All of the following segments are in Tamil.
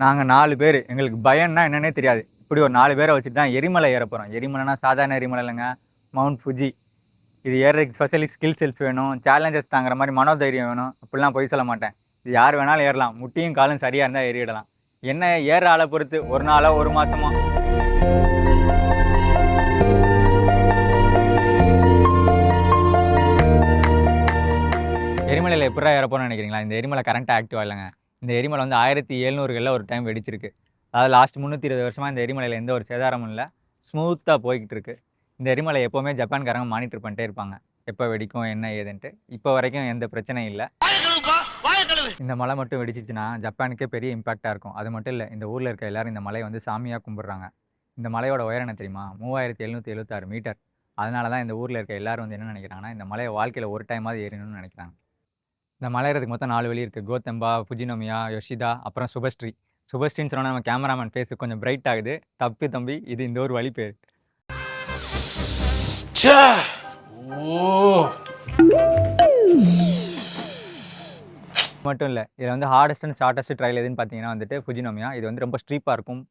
நாங்கள் 4 பேர். எங்களுக்கு பயம்னா என்னன்னே தெரியாது. இப்படி ஒரு 4 பேரை வச்சுட்டு தான் எரிமலை ஏற போகிறோம். எரிமலைனா சாதாரண எரிமலை இல்லைங்க, மவுண்ட் ஃபுஜி. இது ஏறுறதுக்கு ஸ்பெஷலி ஸ்கில் செல்ஸ் வேணும், சேலஞ்சஸ் தாங்குற மாதிரி மனோதைரியம் வேணும். அப்படிலாம் பொய் சொல்ல மாட்டேன். இது யார் வேணாலும் ஏறலாம். முட்டியும் காலும் சரியாக இருந்தால் ஏறிடலாம். என்ன ஏற ஆளை பொறுத்து, ஒரு நாளோ ஒரு மாதமோ. எரிமலையில் எப்படா ஏற போகிறோம்னு நினைக்கிறீங்களா? இந்த எரிமலை கரண்ட்டாக ஆக்டிவாக இல்லைங்க. இந்த எரிமலை வந்து 1700களில் ஒரு டைம் வெடிச்சிருக்கு. அதாவது லாஸ்ட் 320 வருஷமாக இந்த எரிமலையில் எந்த ஒரு சேதாரமும் இல்லை, ஸ்மூத்தாக போய்கிட்டு இருக்கு. இந்த எரிமலை எப்போவுமே ஜப்பான்காரங்க மானிட்டர் பண்ணிட்டே இருப்பாங்க, எப்போ வெடிக்கும் என்ன ஏதுன்ட்டு. இப்போ வரைக்கும் எந்த பிரச்சனையும் இல்லை. இந்த மலை மட்டும் வெடிச்சிச்சுன்னா ஜப்பானுக்கே பெரிய இம்பாக்டாக இருக்கும். அது மட்டும் இல்லை, இந்த ஊரில் இருக்க எல்லாரும் இந்த மலையை வந்து சாமியாக கும்பிட்றாங்க. இந்த மலையோட உயரம் என்ன தெரியுமா? 3776 மீட்டர். அதனால தான் இந்த ஊரில் இருக்க எல்லாரும் வந்து என்ன நினைக்கிறாங்கன்னா, இந்த மலையை வாழ்க்கையில் ஒரு டைமாவது ஏறணும்னு நினைக்கிறாங்க. இந்த மலை ஏறதுக்கு மொத்தம் 4 வழி இருக்குது. கோத்தெம்பா, ஃபுஜினோமியா, யோஷிதா, அப்புறம் சுபஸ்ரீ. சுபஸ்ரீன்னு சொன்னால் நம்ம கேமராமேன் ஃபேஸுக்கு கொஞ்சம் பிரைட் ஆகுது. தப்பி தம்பி, இது இந்த ஒரு வழி பேர். மட்டும் இல்லை, இதில் வந்து ஹார்டஸ்ட் அண்ட் ஷார்ட்டஸ்ட் ட்ரையல் எதுன்னு பார்த்தீங்கன்னா வந்துட்டு ஃபுஜினோமியா. இது வந்து ரொம்ப ஸ்ட்ரீப்பாக இருக்கும்,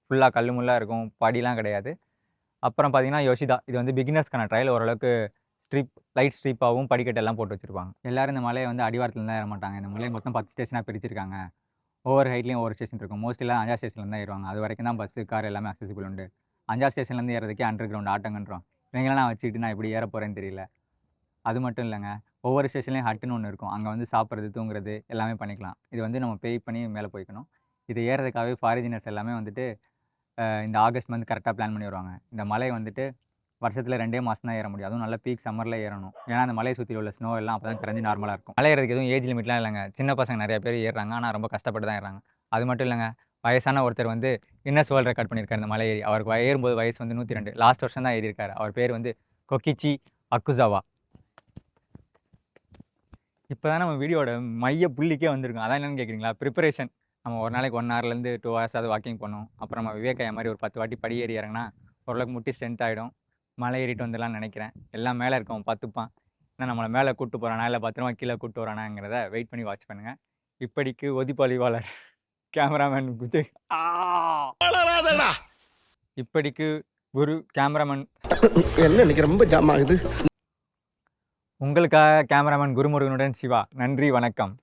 ஃபுல்லாக கல் முள்ளாக இருக்கும், படிலாம் கிடையாது. அப்புறம் பார்த்தீங்கன்னா யோஷிதா, இது வந்து பிகினர்ஸ்க்கான ட்ரையல். ஓரளவுக்கு லைட் ஸ்ட்ரீப்பாகவும் படிக்கட்டு எல்லாம் போட்டு வச்சுருப்பாங்க. எல்லோரும் இந்த மலையை வந்து அடிவாரத்தில் தான் ஏற மாட்டாங்க. இந்த மலையை மொத்தம் 10 ஸ்டேஷனாக பிரிச்சிருக்காங்க. ஒவ்வொரு ஹைட்லேயும் ஒவ்வொரு ஸ்டேஷன் இருக்கும். மோஸ்ட்லிலாம் 5ஆவது ஸ்டேஷன்லேருந்து தான் ஏறுவாங்க. அது வரைக்கும் தான் பஸ்ஸு, கார் எல்லாமே அக்சசிபிள் உண்டு. 5ஆவது ஸ்டேஷன்லேருந்து ஏறதுக்கே அண்டர் கிரவுண்ட் ஆட்டங்கன்றோம். இவங்களாம் நான் வச்சுக்கிட்டு நான் எப்படி ஏற போகிறேன்னு தெரியல. அது மட்டும் இல்லைங்க, ஒவ்வொரு ஸ்டேஷன்லேயும் ஹட்டுன்னு ஒன்று இருக்கும். அங்கே வந்து சாப்பிட்றது, தூங்குறது எல்லாமே பண்ணிக்கலாம். இது வந்து நம்ம பே பண்ணி மேலே போய்க்கணும். இது ஏறதுக்காகவே ஃபாரினர்ஸ் எல்லாமே வந்துட்டு இந்த ஆகஸ்ட் மந்த் கரெக்டாக பிளான் பண்ணி வருவாங்க. இந்த மலை வந்துட்டு வருஷத்தில் 2 மாதம் தான் ஏற முடியும். அதுவும் நல்ல பீக் சம்மரில் ஏறணும். ஏன்னா அந்த மலையை சுற்றி உள்ள ஸ்னோ எல்லாம் அப்போ தான் கரைஞ்சி நார்மலாக இருக்கும். மலை ஏறதுக்கு எதுவும் ஏஜ் லிமிட்லாம் இல்லைங்க. சின்ன பசங்க நிறைய பேர் ஏறுறாங்க, ஆனால் ரொம்ப கஷ்டப்பட்டு தான் ஏறுறாங்க. அது மட்டும் இல்லைங்க, வயசான ஒருத்தர் வந்து கின்னஸ் வேர்ல்ட் ரெக்கார்ட் பண்ணியிருக்காரு இந்த மலை ஏறி. அவருக்கு ஏறும்போது வயசு வந்து 102. லாஸ்ட் வருஷம் தான் ஏறியிருக்காரு. அவர் பேர் வந்து கொக்கிச்சி அக்குசாவா. இப்போ தான் நம்ம வீடியோட மைய புள்ளிக்கே வந்திருக்கும். அதான் என்னென்னு கேட்குறீங்களா? ப்ரிப்பரேஷன். நம்ம ஒரு நாளைக்கு 1 ஹவர்லேருந்து 2 ஹவர்ஸாவது வாக்கிங் பண்ணணும். அப்புறம் நம்ம விவேகாயா மாதிரி ஒரு 10 வாட்டி படி ஏறி இறங்கினா ஓரளவுக்கு முட்டி ஸ்ட்ரென்த் ஆகிடும். மலை ஏறிட்டு வந்துடலாம்னு நினைக்கிறேன். எல்லாம் மேலே இருக்கவன் பார்த்துப்பான். ஏன்னா நம்மளை மேலே கூப்பிட்டு போகிறானா இல்லை பத்திரமா கீழே கூப்பிட்டு வரானாங்கிறத வெயிட் பண்ணி வாட்ச் பண்ணுங்கள். இப்படிக்கு ஒதிப்பொழிவாளர் கேமராமேன் விஜய். இப்படிக்கு குரு கேமராமேன். என்ன இன்னைக்கு ரொம்ப ஜாம் ஆகுது. உங்களுக்காக கேமராமேன் குருமுருகனுடன் சிவா. நன்றி, வணக்கம்.